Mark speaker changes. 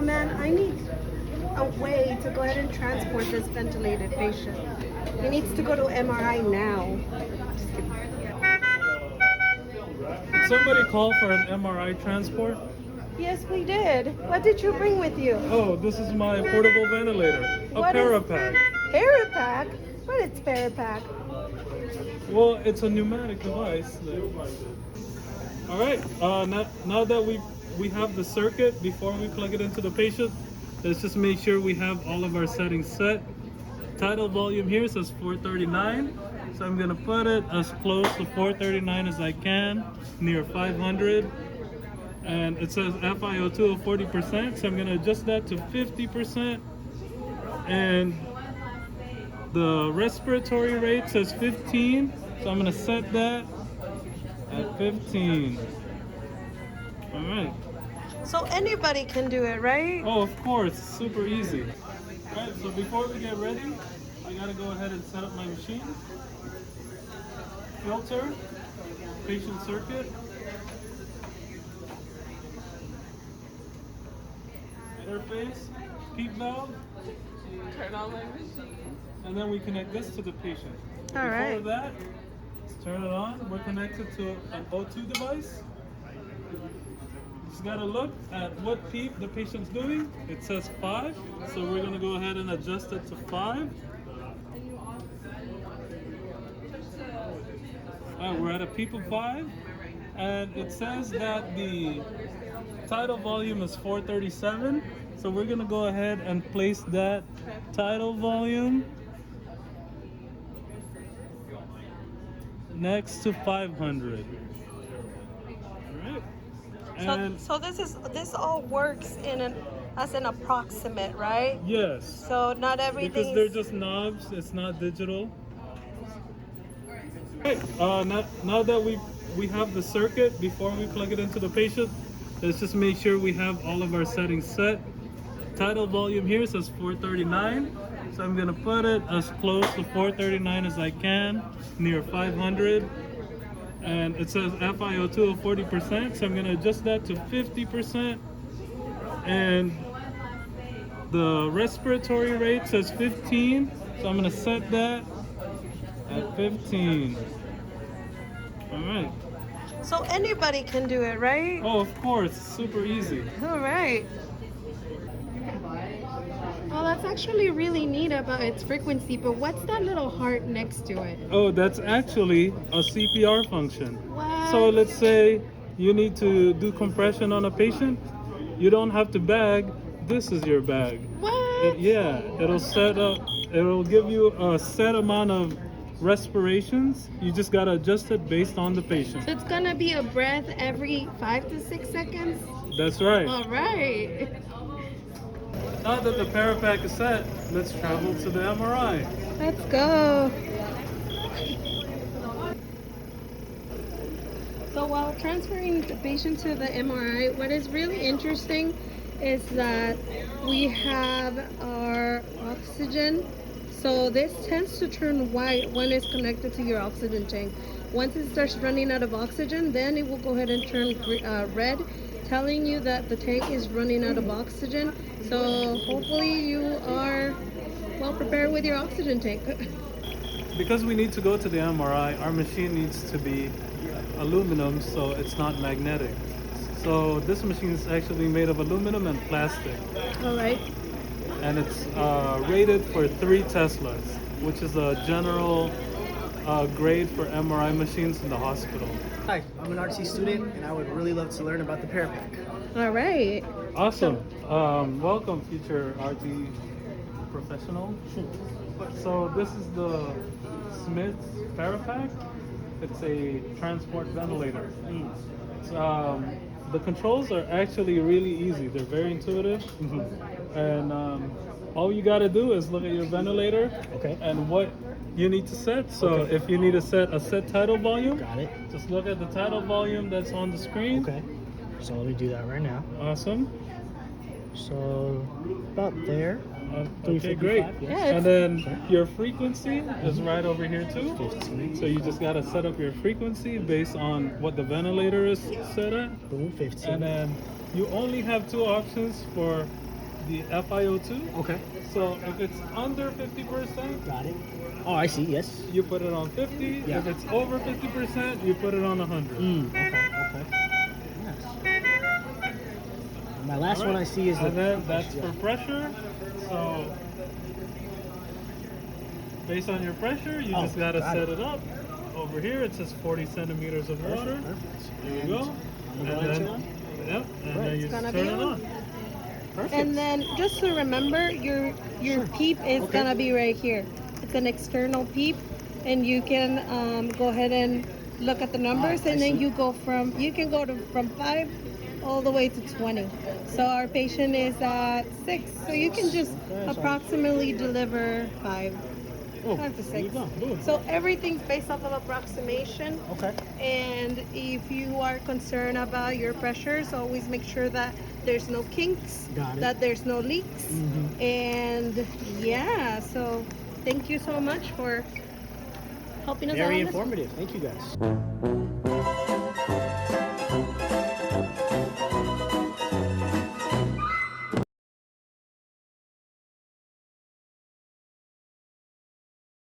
Speaker 1: Oh man, I need a way to go ahead and transport this ventilated patient. He needs to go to MRI now. Just kidding.
Speaker 2: Did somebody call for an MRI transport?
Speaker 1: Yes, we did. What did you bring with you?
Speaker 2: Oh, this is my portable ventilator. A ParaPack.
Speaker 1: ParaPack? What is ParaPack?
Speaker 2: Well, it's a pneumatic device. All right. Now that we have the circuit, before we plug it into the patient, let's just make sure we have all of our settings set. Tidal volume here says 439, so I'm gonna put it as close to 439 as I can, near 500. And it says FiO2 of 40%, so I'm gonna adjust that to 50%. And the respiratory rate says 15, so I'm gonna set that at 15. All right.
Speaker 1: So anybody can do it, right?
Speaker 2: Oh, of course, super easy. All right, so before we get ready, I gotta go ahead and set up my machine. Filter, patient circuit, interface, PEEP valve.
Speaker 3: Turn on my machine.
Speaker 2: And then we connect this to the patient.
Speaker 1: All right.
Speaker 2: Before that, let's turn it on. We're connected to an O2 device. Just gotta look at what PEEP the patient's doing. It says 5, so we're gonna go ahead and adjust it to 5. All right, we're at a PEEP of 5, and it says that the tidal volume is 437. So we're gonna go ahead and place that tidal volume next to 500. All right. And
Speaker 1: So this all works as an approximate, right?
Speaker 2: yes,
Speaker 1: So not everything.
Speaker 2: because they're just knobs. It's not digital. Right. Now that we have the circuit, before we plug it into the patient, let's just make sure we have all of our settings set. Tidal volume here says 439, so I'm gonna put it as close to 439 as I can, near 500. And it says FiO2 of 40%, so I'm gonna adjust that to 50%. And the respiratory rate says 15, so I'm gonna set that at 15. All right.
Speaker 1: So anybody can do it, right?
Speaker 2: Oh, of course, super easy.
Speaker 1: All right. Oh, that's actually really neat about its frequency, but what's that little heart next to it?
Speaker 2: Oh, that's actually a CPR function.
Speaker 1: What?
Speaker 2: So let's say you need to do compression on a patient. You don't have to bag. This is your bag.
Speaker 1: What?
Speaker 2: Yeah, it'll give you a set amount of respirations. You just gotta adjust it based on the patient.
Speaker 1: So it's gonna be a breath every 5 to 6 seconds?
Speaker 2: That's right.
Speaker 1: All right.
Speaker 2: Now that the ParaPack is set, let's travel to the MRI.
Speaker 1: Let's go. So while transferring the patient to the MRI, what is really interesting is that we have our oxygen. So this tends to turn white when it's connected to your oxygen tank. Once it starts running out of oxygen, then it will go ahead and turn red, telling you that the tank is running out of oxygen. So hopefully you are well prepared with your oxygen tank.
Speaker 2: Because we need to go to the MRI, our machine needs to be aluminum, so it's not magnetic. So this machine is actually made of aluminum and plastic.
Speaker 1: All right.
Speaker 2: And it's rated for 3 Teslas, which is a general grade for MRI machines in the hospital.
Speaker 4: Hi, I'm an RT student and I would really love to learn about the ParaPack.
Speaker 1: All right.
Speaker 2: Awesome. Welcome, future RT professional. So this is the Smith's ParaPack. It's a transport ventilator. The controls are actually really easy. They're very intuitive. And all you got to do is look at your ventilator and what you need to set. So if you need to set a set tidal volume,
Speaker 4: Got it.
Speaker 2: just look at the tidal volume that's on the screen.
Speaker 4: Okay. So let me do that right now.
Speaker 2: Awesome.
Speaker 4: So about there.
Speaker 2: Okay, great.
Speaker 4: Yes.
Speaker 2: And then your frequency is right over here too.
Speaker 4: 15.
Speaker 2: So you just got to set up your frequency based on what the ventilator is set at.
Speaker 4: Boom, 15.
Speaker 2: And then you only have 2 options for the FiO2.
Speaker 4: Okay.
Speaker 2: So if it's under 50%,
Speaker 4: Got it. Oh, I see. Yes.
Speaker 2: you put it on 50.
Speaker 4: Yeah.
Speaker 2: If it's over 50%, you put it on 100.
Speaker 4: Okay. Okay. Yes. My last
Speaker 2: All
Speaker 4: one
Speaker 2: right.
Speaker 4: I see is the.
Speaker 2: And then that's
Speaker 4: yeah.
Speaker 2: for pressure. So based on your pressure, you just gotta
Speaker 4: got
Speaker 2: set it up. Over here it says 40 centimeters of water.
Speaker 4: Perfect.
Speaker 2: There you go.
Speaker 4: I'm gonna
Speaker 2: And
Speaker 4: turn
Speaker 2: then,
Speaker 4: on.
Speaker 2: yep, and
Speaker 4: Right.
Speaker 2: then you
Speaker 1: It's
Speaker 2: just
Speaker 1: gonna
Speaker 2: turn
Speaker 1: be
Speaker 2: it
Speaker 1: on.
Speaker 2: on.
Speaker 4: Perfect.
Speaker 1: And then just to remember, your peep is
Speaker 4: Okay.
Speaker 1: gonna be right here. It's an external peep, and you can go ahead and look at the numbers,
Speaker 4: I
Speaker 1: and then
Speaker 4: see.
Speaker 1: you can go to from 5 all the way to 20. So our patient is at 6, so you can just
Speaker 4: Okay, so-
Speaker 1: approximately deliver 5.
Speaker 4: Oh,
Speaker 1: 5 to
Speaker 4: there you
Speaker 1: 6.
Speaker 4: go. Boom.
Speaker 1: So everything's based off of approximation.
Speaker 4: Okay.
Speaker 1: And if you are concerned about your pressures, always make sure that there's no kinks,
Speaker 4: Got it.
Speaker 1: that there's no leaks. And yeah, so thank you so much for helping us out.
Speaker 4: Very
Speaker 1: on this one.
Speaker 4: informative. Thank you guys.